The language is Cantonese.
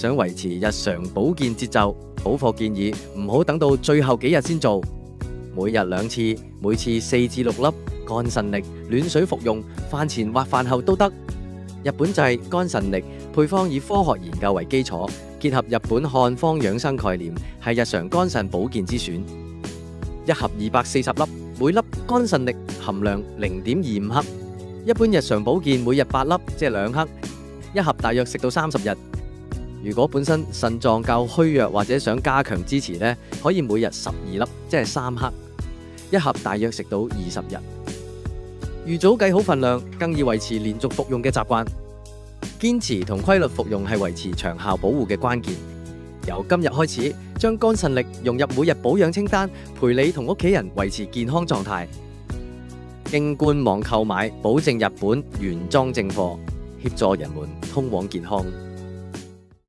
想維持日常保健節奏，補貨建議唔好等到最後幾日先做，每日2次，每次4至6粒肝腎力，暖水服用，飯前或飯後都得。日本製肝腎力配方以科學研究為基礎，結合日本漢方養生概念，係日常肝腎保健之選。一盒240粒，每粒肝腎力含量0.25克。一般日常保健每日8粒，即係2克，一盒大約食到30日。如果本身腎臟較虛弱或者想加強支持呢，可以每日12粒，即係3克，一盒大約食到20日。預早計好份量，更要維持連續服用嘅習慣。堅持同規律服用係維持長效保護嘅關鍵。由今日開始，將肝腎力融入每日保養清單，陪你同屋企人維持健康狀態。經官網購買，保證日本原裝正貨，協助人們通往健康。